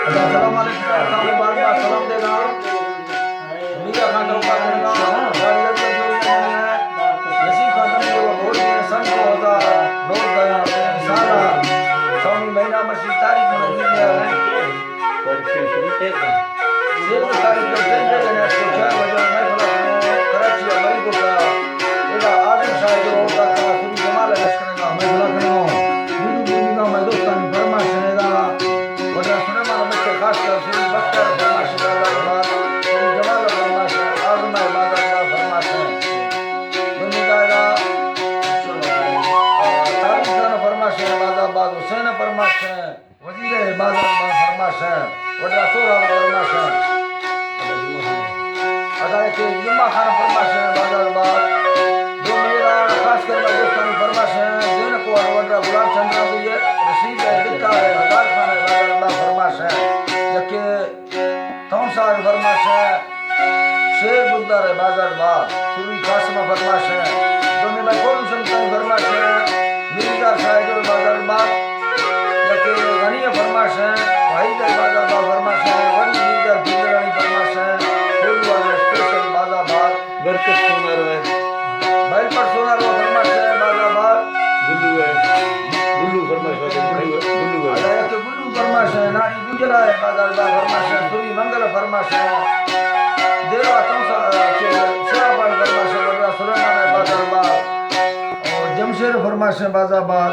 अस्सलाम वालेकुम साहब बार बार सलाम देगा मीरा खान का करेगा वालियत जो है नसीब खान को बहुत सन को होगा लोग गया सारा स्वामी महीना मसी तारीख में दिया है पर से तारीख जो दिन है तो 4 बजे मैं बोला कराची अमरी को का एदा आदम शाह जो होगा का पूरी जमाल करेगा मैं बोला करूं वीडियो का मैं दोस्तान फरमाश है दा वजह सुने मानो में खास कर से बख्तर फरमाश का बात पूरी जमाल फरमाश आदम इबादत का फरमाश है दुनिया का तारीख का फरमाश है बाद हुसैन फरमाश है वजीर इबादत का फरमाश है वजह सोरा फरमाश है अगर के जुम्मा खान फरमाश है बाद जो मेरा खास कर दोस्तान फरमाश है दिन को वजह गुलाब चंद्र दिए रशीद है लिखा है हजार खान है बाद फरमाश है जबकि तौसार फरमाश है शेर बुद्दर है बाजार बाद सूरी कासिम फरमाश है दोनों में कौन सुनता फरमाश है मिर्जा साहिब बाजार बाद जबकि गनी फरमाश है भाई का बाजार बाद फरमाश है वरी मिर्जा बिजरानी फरमाश है फूल वाले स्पेशल बाजार बाद बरकत सोना रहे भाई पर सोना रो फरमाश है बाजार बाद गुल्लू है गुल्लू फरमाइश वाले गुल्लू है अल्लाह के गुल्लू फरमाश है नारी गुजरा है बाजार बाद फरमाश है सूरी मंगल फरमाश है देवा तौसा के सराबाद फरमाश है वजह सुलेमान है बाजार बाद और जमशेद फरमाश है बाजार बाद